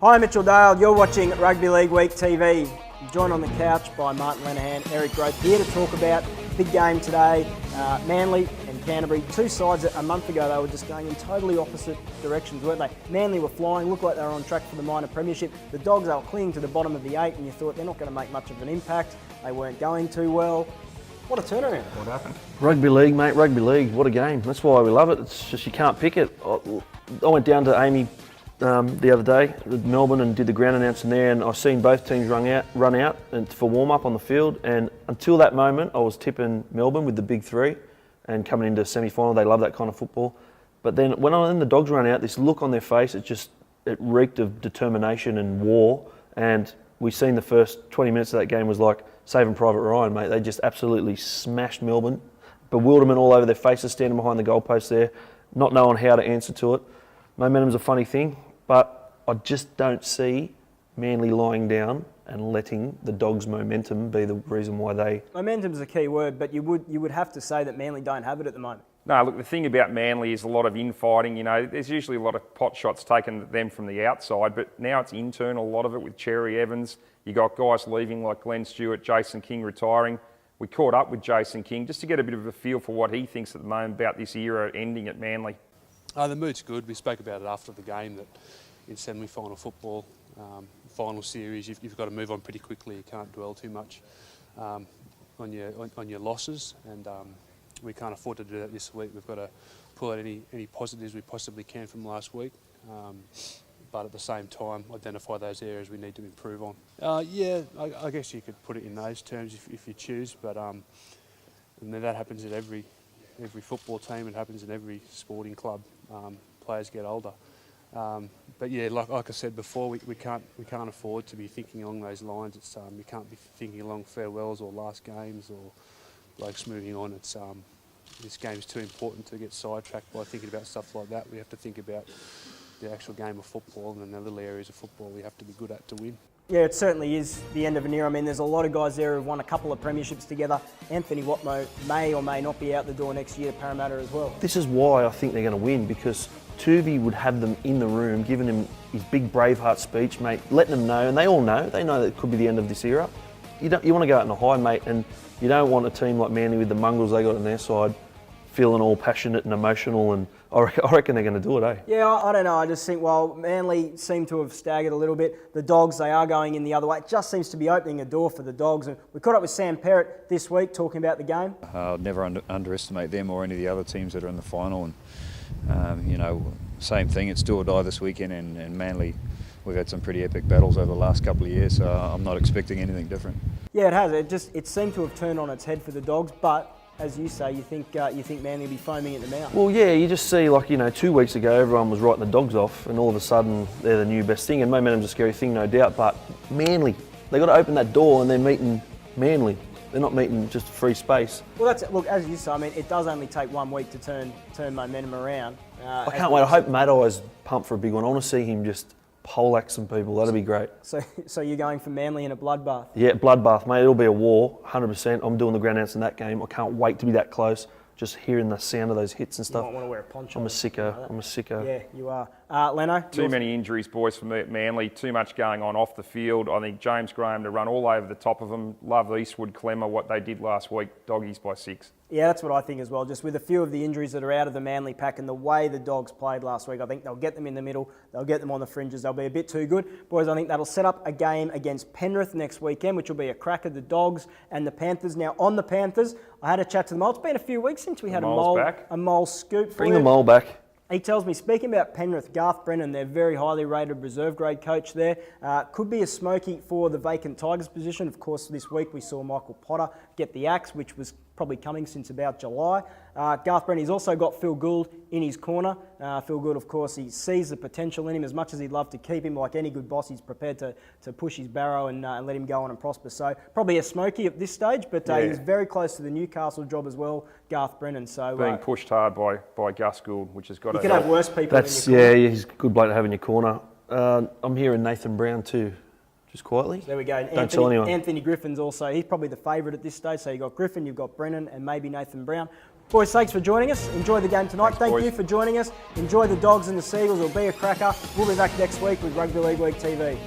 Hi, Mitchell Dale. You're watching Rugby League Week TV. I'm joined on the couch by Martin Lenihan, Eric Groth, here to talk about the big game today. Manly and Canterbury, two sides that a month ago they were just going in totally opposite directions, weren't they? Manly were flying, looked like they were on track for the minor premiership. The Dogs, they were clinging to the bottom of the 8, and you thought they're not going to make much of an impact. They weren't going too well. What a turnaround. What happened? Rugby League, mate, Rugby League. What a game. That's why we love it. It's just you can't pick it. I went down to Amy the other day with Melbourne and did the ground announcing there, and I've seen both teams run out and for warm-up on the field, and until that moment I was tipping Melbourne with the big three and coming into semi-final. They love that kind of football. But then when the Dogs run out, this look on their face, it reeked of determination and war, and we seen the first 20 minutes of that game was like Saving Private Ryan, mate. They just absolutely smashed Melbourne. Bewilderment all over their faces, standing behind the goalpost there, not knowing how to answer to it. Momentum's a funny thing, but I just don't see Manly lying down and letting the Dogs' momentum be the reason why they... Momentum's a key word, but you would have to say that Manly don't have it at the moment. No, look, the thing about Manly is a lot of infighting. You know, there's usually a lot of pot shots taken at them from the outside, but now it's internal, a lot of it with Cherry Evans. You got guys leaving like Glenn Stewart, Jason King retiring. We caught up with Jason King just to get a bit of a feel for what he thinks at the moment about this era ending at Manly. The mood's good. We spoke about it after the game that in semi-final football, final series, you've got to move on pretty quickly. You can't dwell too much on your losses, and we can't afford to do that this week. We've got to pull out any positives we possibly can from last week, but at the same time identify those areas we need to improve on. I guess you could put it in those terms if you choose, but and then that happens at every football team. It happens in every sporting club. Players get older, but yeah, like I said before, we can't afford to be thinking along those lines. It's you can't be thinking along farewells or last games or blokes moving on. It's this game's too important to get sidetracked by thinking about stuff like that. We have to think about the actual game of football and the little areas of football we have to be good at to win. Yeah, it certainly is the end of an era. I mean, there's a lot of guys there who've won a couple of premierships together. Anthony Watmo may or may not be out the door next year to Parramatta as well. This is why I think they're going to win, because Tuvey would have them in the room, giving him his big Braveheart speech, mate, letting them know, and they all know, they know that it could be the end of this era. You want to go out on a high, mate, and you don't want a team like Manly with the mongrels they got on their side feeling all passionate and emotional, and I reckon they're going to do it, eh? Yeah, I don't know. I just think, while Manly seem to have staggered a little bit, the Dogs, they are going in the other way. It just seems to be opening a door for the Dogs. And we caught up with Sam Perrett this week talking about the game. I'd never underestimate them or any of the other teams that are in the final. And, same thing, it's do or die this weekend, and Manly, we've had some pretty epic battles over the last couple of years, so I'm not expecting anything different. Yeah, it has. It seemed to have turned on its head for the Dogs, but as you say, you think Manly will be foaming at the mouth. Well, yeah, you just see, 2 weeks ago, everyone was writing the Dogs off, and all of a sudden, they're the new best thing, and momentum's a scary thing, no doubt, but Manly, they've got to open that door, and they're meeting Manly. They're not meeting just free space. Well, look, as you say, I mean, it does only take 1 week to turn momentum around. I can't wait. I hope Mattai's pumped for a big one. I want to see him just poleaxe some people. That'll be great. So you're going for Manly in a bloodbath? Yeah, bloodbath, mate. It'll be a war, 100%. I'm doing the ground outs in that game. I can't wait to be that close. Just hearing the sound of those hits and stuff. You might want to wear a poncho. I'm a sicko. Yeah, you are. Leno? Too many injuries, boys, for me at Manly. Too much going on off the field. I think James Graham to run all over the top of them. Love Eastwood, Clemmer, what they did last week. Doggies by 6. Yeah, that's what I think as well. Just with a few of the injuries that are out of the Manly pack and the way the Dogs played last week, I think they'll get them in the middle. They'll get them on the fringes. They'll be a bit too good. Boys, I think that'll set up a game against Penrith next weekend, which will be a cracker, the Dogs and the Panthers. Now, on the Panthers, I had a chat to the Mole. It's been a few weeks since we had a Mole scoop. Bring the Mole back. He tells me, speaking about Penrith, Garth Brennan, their very highly rated reserve grade coach there, could be a smoky for the vacant Tigers position. Of course, this week we saw Michael Potter get the axe, which was probably coming since about July. Garth Brennan, he's also got Phil Gould in his corner. Phil Gould, of course, he sees the potential in him. As much as he'd love to keep him, like any good boss, he's prepared to push his barrow and let him go on and prosper. So probably a smoky at this stage, but he's very close to the Newcastle job as well, Garth Brennan. So being pushed hard by Gus Gould, which has got you could have worse people in your corner. Yeah, he's a good bloke to have in your corner. I'm hearing Nathan Brown too. Just quietly. There we go. Don't tell anyone. Anthony Griffin's also, he's probably the favourite at this stage. So you've got Griffin, you've got Brennan, and maybe Nathan Brown. Boys, thanks for joining us. Enjoy the game tonight. Thanks, Thank boys. you for joining us. Enjoy the Dogs and the Seagulls. It'll be a cracker. We'll be back next week with Rugby League TV.